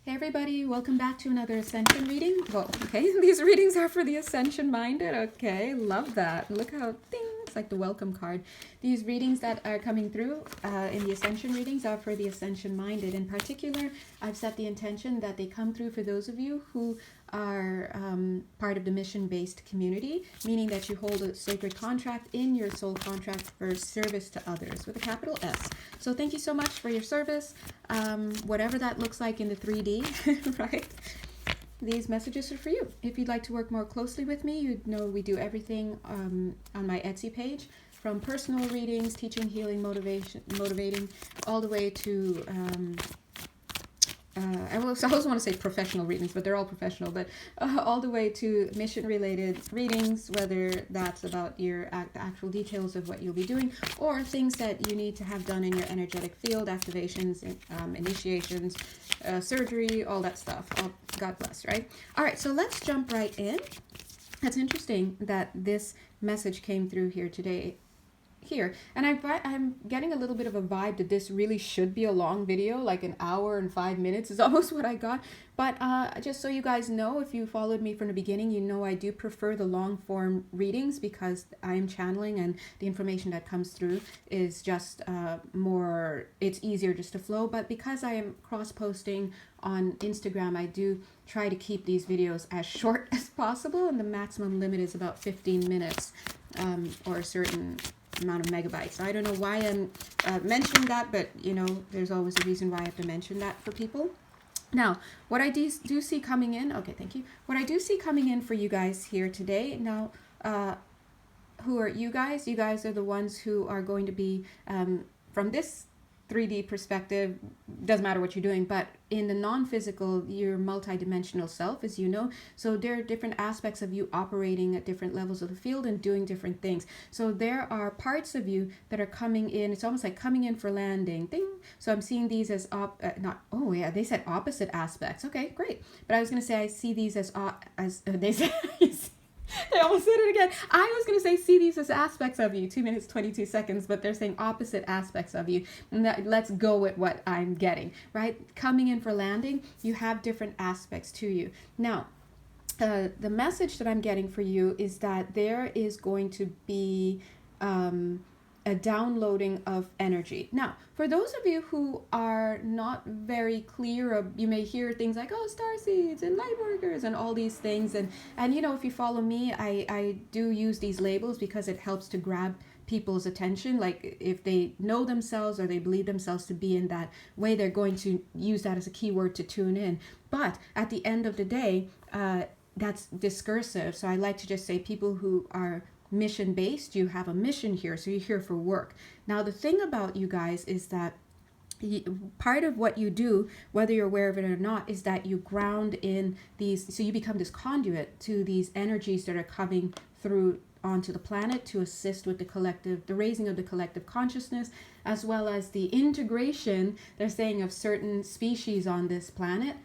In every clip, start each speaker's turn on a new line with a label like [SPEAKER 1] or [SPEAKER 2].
[SPEAKER 1] Hey everybody, welcome back to another Ascension reading. Well, okay, these readings are for the Ascension-minded. Okay, love that. Look how, ding, it's like the welcome card. These readings that are coming through in the Ascension readings are for the Ascension-minded. In particular, I've set the intention that they come through for those of you who are part of the mission-based community, meaning that you hold a sacred contract in your soul contract for service to others with a capital S. So thank you so much for your service, whatever that looks like in the 3D, right? These messages are for you. If you'd like to work more closely with me, you know we do everything on my Etsy page, from personal readings, teaching, healing, motivating, all the way to I always want to say professional readings, but they're all professional, but all the way to mission-related readings, whether that's about your the actual details of what you'll be doing, or things that you need to have done in your energetic field, activations, initiations, surgery, all that stuff. God bless, right? All right, so let's jump right in. It's interesting that this message came through here today. And I'm getting a little bit of a vibe that this really should be a long video, like an hour and 5 minutes is almost what I got. But just so you guys know, if you followed me from the beginning, you know I do prefer the long form readings because I am channeling and the information that comes through is just more, it's easier just to flow. But because I am cross posting on Instagram, I do try to keep these videos as short as possible, and the maximum limit is about 15 minutes or a certain amount of megabytes. I don't know why I'm mentioning that, but you know, there's always a reason why I have to mention that for people. Now, what I do see coming in, okay, thank you. What I do see coming in for you guys here today, now, who are you guys? You guys are the ones who are going to be, from this 3D perspective, doesn't matter what you're doing, but in the non-physical, you're multi-dimensional self, as you know. So there are different aspects of you operating at different levels of the field and doing different things. So there are parts of you that are coming in. It's almost like coming in for landing. Ding. So I'm seeing these as oh yeah, they said opposite aspects. Okay, great. But I was going to say I see these as they said. I almost said it again. I was going to say see these as aspects of you, 2 minutes, 22 seconds, but they're saying opposite aspects of you. And let's go with what I'm getting, right? Coming in for landing, you have different aspects to you. Now, the message that I'm getting for you is that there is going to be a downloading of energy. Now, for those of you who are not very clear, you may hear things like, oh, Starseeds and Lightworkers and all these things. And you know, if you follow me, I do use these labels because it helps to grab people's attention. Like if they know themselves or they believe themselves to be in that way, they're going to use that as a keyword to tune in. But at the end of the day, that's discursive. So I like to just say people who are mission based, you have a mission here, so you're here for work. Now the thing about you guys is that part of what you do, whether you're aware of it or not, is that you ground in these, so you become this conduit to these energies that are coming through onto the planet to assist with the raising of the collective consciousness, as well as the integration, they're saying, of certain species on this planet.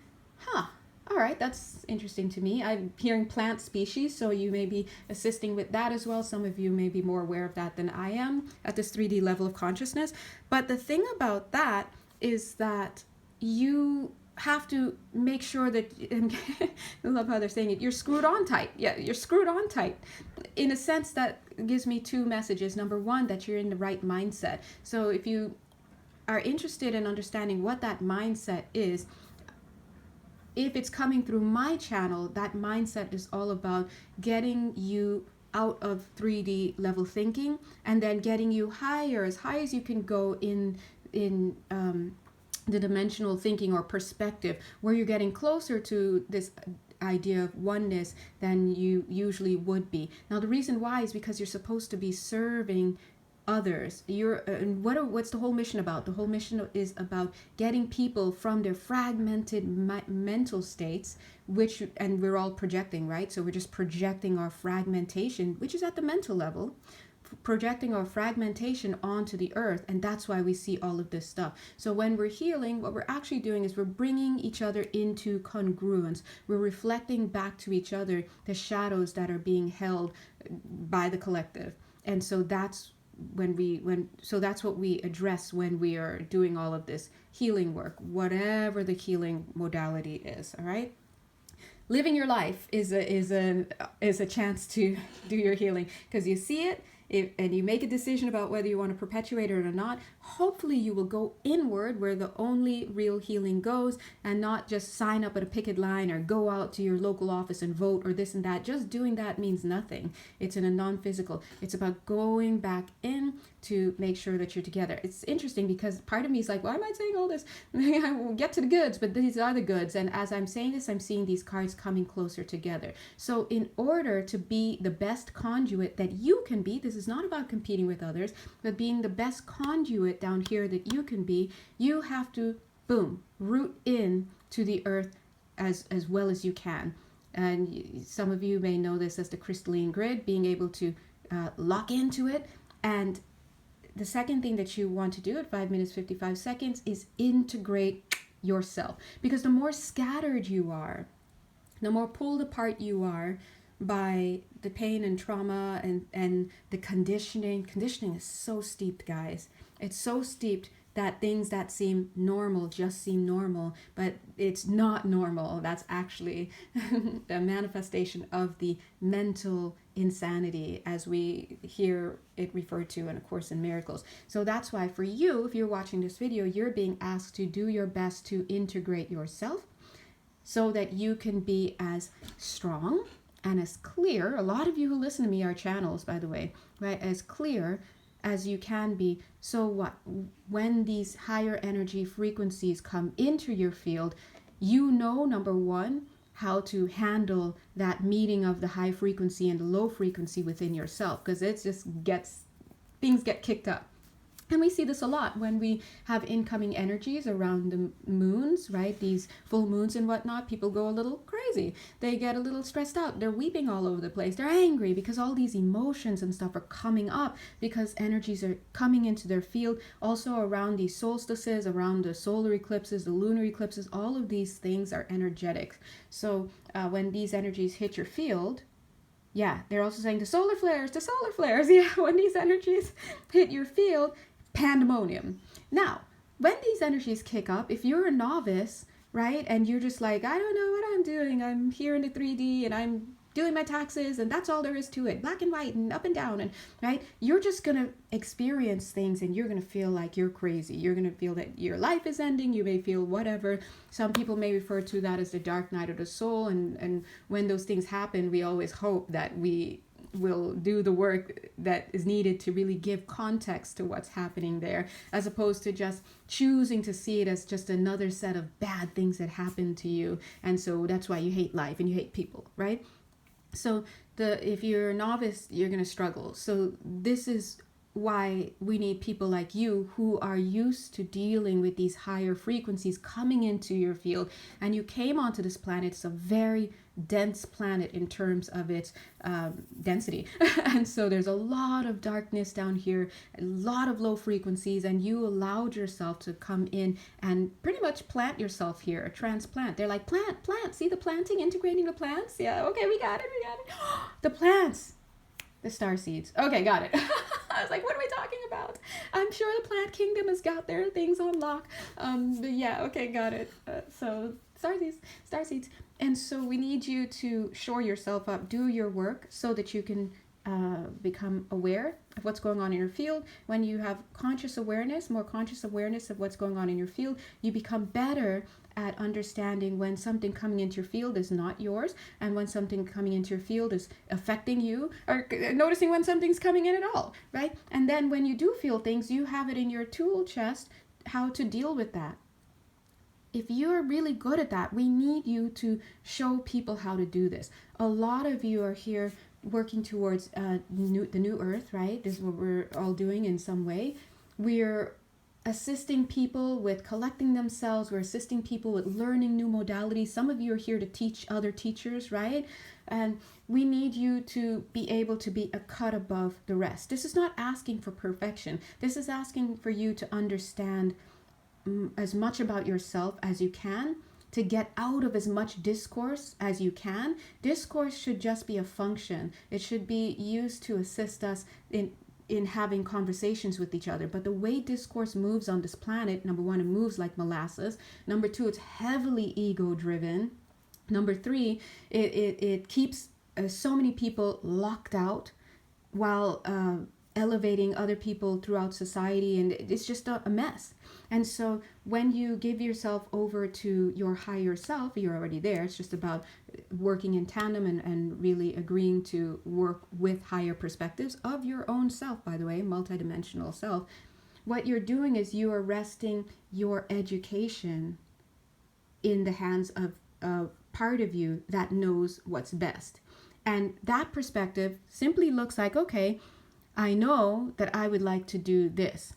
[SPEAKER 1] All right, that's interesting to me. I'm hearing plant species, so you may be assisting with that as well. Some of you may be more aware of that than I am at this 3D level of consciousness. But the thing about that is that you have to make sure that, I love how they're saying it, you're screwed on tight. Yeah, you're screwed on tight. In a sense, that gives me two messages. Number one, that you're in the right mindset. So if you are interested in understanding what that mindset is, if it's coming through my channel, that mindset is all about getting you out of 3D level thinking and then getting you higher, as high as you can go in the dimensional thinking or perspective, where you're getting closer to this idea of oneness than you usually would be. Now the reason why is because you're supposed to be serving others. And what's the whole mission about? The whole mission is about getting people from their fragmented mental states, and we're all projecting, right? So we're just projecting our fragmentation, which is at the mental level, projecting our fragmentation onto the earth, and that's why we see all of this stuff. So when we're healing, what we're actually doing is we're bringing each other into congruence. We're reflecting back to each other the shadows that are being held by the collective. And so that's so that's what we address when we are doing all of this healing work, whatever the healing modality is. All right. Living your life is a chance to do your healing, because you see it, and you make a decision about whether you want to perpetuate it or not. Hopefully you will go inward, where the only real healing goes, and not just sign up at a picket line or go out to your local office and vote or this and that. Just doing that means nothing. It's in a non-physical. It's about going back in to make sure that you're together. It's interesting because part of me is like, why am I saying all this? I will get to the goods, but these are the goods. And as I'm saying this, I'm seeing these cards coming closer together. So in order to be the best conduit that you can be, this is not about competing with others, but being the best conduit down here that you can be, you have to, boom, root in to the earth as well as you can. And some of you may know this as the crystalline grid, being able to lock into it. And the second thing that you want to do at 5 minutes 55 seconds is integrate yourself, because the more scattered you are, the more pulled apart you are by the pain and trauma and the conditioning. Conditioning is so steeped, guys. It's so steeped that things that seem normal just seem normal, but it's not normal. That's actually a manifestation of the mental insanity, as we hear it referred to in A Course in Miracles. So that's why for you, if you're watching this video, you're being asked to do your best to integrate yourself so that you can be as strong and as clear. A lot of you who listen to me are channels, by the way, right? As clear as you can be. So what? When these higher energy frequencies come into your field, you know, number one, how to handle that meeting of the high frequency and the low frequency within yourself, because it just things get kicked up. And we see this a lot when we have incoming energies around the moons, right? These full moons and whatnot, people go a little crazy. They get a little stressed out. They're weeping all over the place. They're angry because all these emotions and stuff are coming up, because energies are coming into their field. Also around these solstices, around the solar eclipses, the lunar eclipses, all of these things are energetic. So when these energies hit your field, yeah, they're also saying the solar flares. Yeah, when these energies hit your field, pandemonium. Now, when these energies kick up, if you're a novice, right, and you're just like, I don't know what I'm doing, I'm here in the 3D and I'm doing my taxes and that's all there is to it, black and white and up and down, and right, you're just gonna experience things and you're gonna feel like you're crazy. You're gonna feel that your life is ending. You may feel whatever. Some people may refer to that as the dark night of the soul, and when those things happen, we always hope that we will do the work that is needed to really give context to what's happening there, as opposed to just choosing to see it as just another set of bad things that happened to you, and so that's why you hate life and you hate people, right? So if you're a novice, you're going to struggle. So this is why we need people like you who are used to dealing with these higher frequencies coming into your field. And you came onto this planet. It's a very dense planet in terms of its density. And so there's a lot of darkness down here, a lot of low frequencies, and you allowed yourself to come in and pretty much plant yourself here, a transplant. They're like, plant, see the planting, integrating the plants? Yeah, okay, we got it. The plants. The Starseeds. Okay, got it. I was like, what are we talking about? I'm sure the plant kingdom has got their things on lock. But yeah, okay, got it. So Starseeds. And so we need you to shore yourself up, do your work so that you can become aware of what's going on in your field. When you have more conscious awareness of what's going on in your field, you become better at understanding when something coming into your field is not yours, and when something coming into your field is affecting you, or noticing when something's coming in at all, right? And then when you do feel things, you have it in your tool chest how to deal with that. If you're really good at that, we need you to show people how to do this. A lot of you are here working towards the new earth, right? This is what we're all doing in some way. We're assisting people with collecting themselves. We're assisting people with learning new modalities. Some of you are here to teach other teachers, right? And we need you to be able to be a cut above the rest. This is not asking for perfection. This is asking for you to understand as much about yourself as you can, to get out of as much discourse as you can. Discourse should just be a function. It should be used to assist us in in having conversations with each other. But the way discourse moves on this planet, number one, it moves like molasses. Number two, it's heavily ego driven. Number three, it keeps so many people locked out while elevating other people throughout society, and it's just a mess. And so when you give yourself over to your higher self, you're already there. It's just about working in tandem and really agreeing to work with higher perspectives of your own self, by the way, multidimensional self. What you're doing is you are resting your education in the hands of a part of you that knows what's best. And that perspective simply looks like, okay, I know that I would like to do this.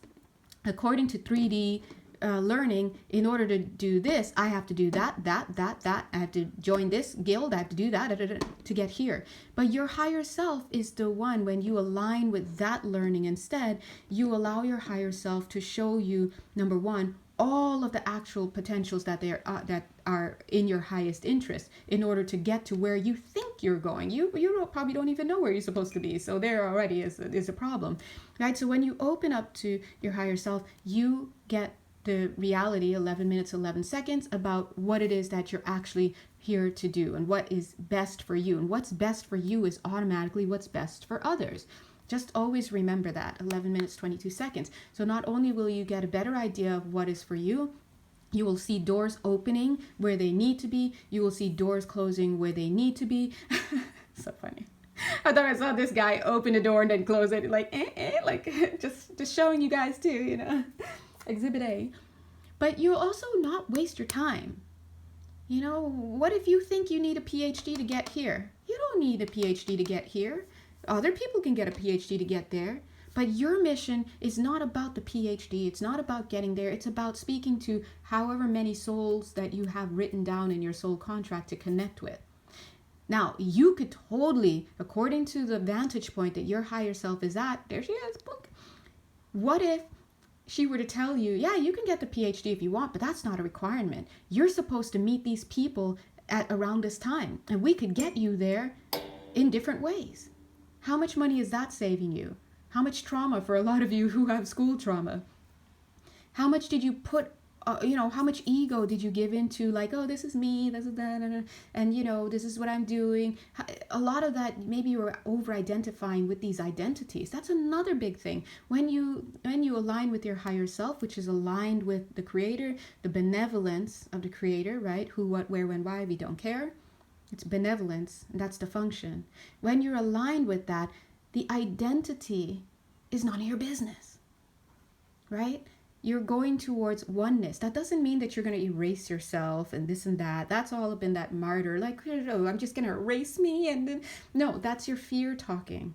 [SPEAKER 1] According to 3D learning, in order to do this, I have to do that. I have to join this guild. I have to do that to get here. But your higher self is the one, when you align with that learning instead, you allow your higher self to show you, number one, all of the actual potentials that that are in your highest interest in order to get to where you think you're going. You probably don't even know where you're supposed to be. So there already is a problem, right? So when you open up to your higher self, you get the reality, 11 minutes, 11 seconds, about what it is that you're actually here to do and what is best for you. And what's best for you is automatically what's best for others. Just always remember that, 11 minutes, 22 seconds. So not only will you get a better idea of what is for you, you will see doors opening where they need to be. You will see doors closing where they need to be. So funny. I thought I saw this guy open a door and then close it, like just showing you guys too, you know, Exhibit A. But you'll also not waste your time. You know, what if you think you need a PhD to get here? You don't need a PhD to get here. Other people can get a PhD to get there, but your mission is not about the PhD. It's not about getting there. It's about speaking to however many souls that you have written down in your soul contract to connect with. Now, you could totally, according to the vantage point that your higher self is at, there she is, book. What if she were to tell you, yeah, you can get the PhD if you want, but that's not a requirement. You're supposed to meet these people at around this time, and we could get you there in different ways. How much money is that saving you? How much trauma for a lot of you who have school trauma? How much did you put, how much ego did you give into, like, oh, this is me, this is that, and, you know, this is what I'm doing. A lot of that, maybe you're over-identifying with these identities. That's another big thing. When you align with your higher self, which is aligned with the Creator, the benevolence of the Creator, right? Who, what, where, when, why, we don't care. It's benevolence, and that's the function. When you're aligned with that, the identity is none of your business, right? You're going towards oneness. That doesn't mean that you're going to erase yourself and this and that. That's all up in that martyr, like, oh, I'm just going to erase me. And then, no, that's your fear talking.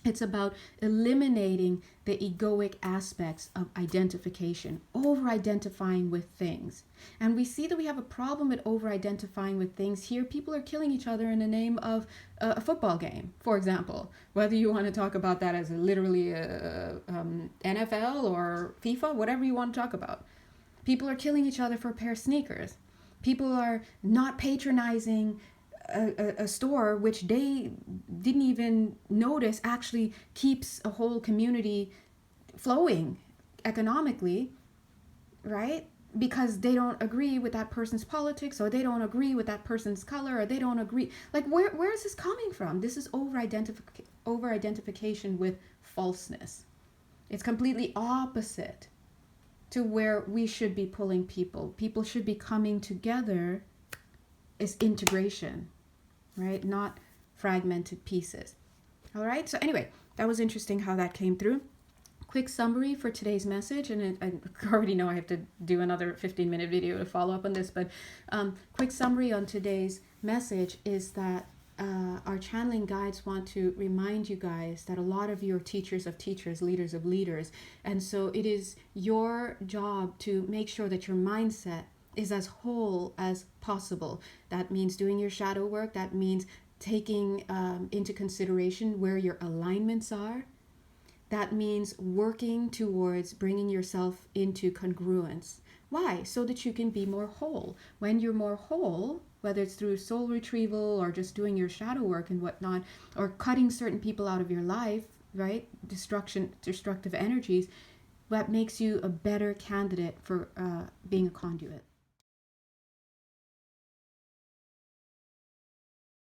[SPEAKER 1] It's about eliminating the egoic aspects of identification, over-identifying with things. And we see that we have a problem with over-identifying with things here. People are killing each other in the name of a football game, for example. Whether you want to talk about that as literally NFL or FIFA, whatever you want to talk about. People are killing each other for a pair of sneakers. People are not patronizing a store which they didn't even notice actually keeps a whole community flowing economically, right? Because they don't agree with that person's politics, or they don't agree with that person's color, or they don't agree. Like, where is this coming from? This is over-identification with falseness. It's completely opposite to where we should be pulling people. People should be coming together is integration, right? Not fragmented pieces. All right. So anyway, that was interesting how that came through. Quick summary for today's message, and I already know I have to do another 15-minute video to follow up on this, but quick summary on today's message is that our channeling guides want to remind you guys that a lot of you are teachers of teachers, leaders of leaders, and so it is your job to make sure that your mindset is as whole as possible. That means doing your shadow work. That means taking into consideration where your alignments are. That means working towards bringing yourself into congruence. Why? So that you can be more whole. When you're more whole, whether it's through soul retrieval or just doing your shadow work and whatnot, or cutting certain people out of your life, right? Destructive energies, that makes you a better candidate for being a conduit.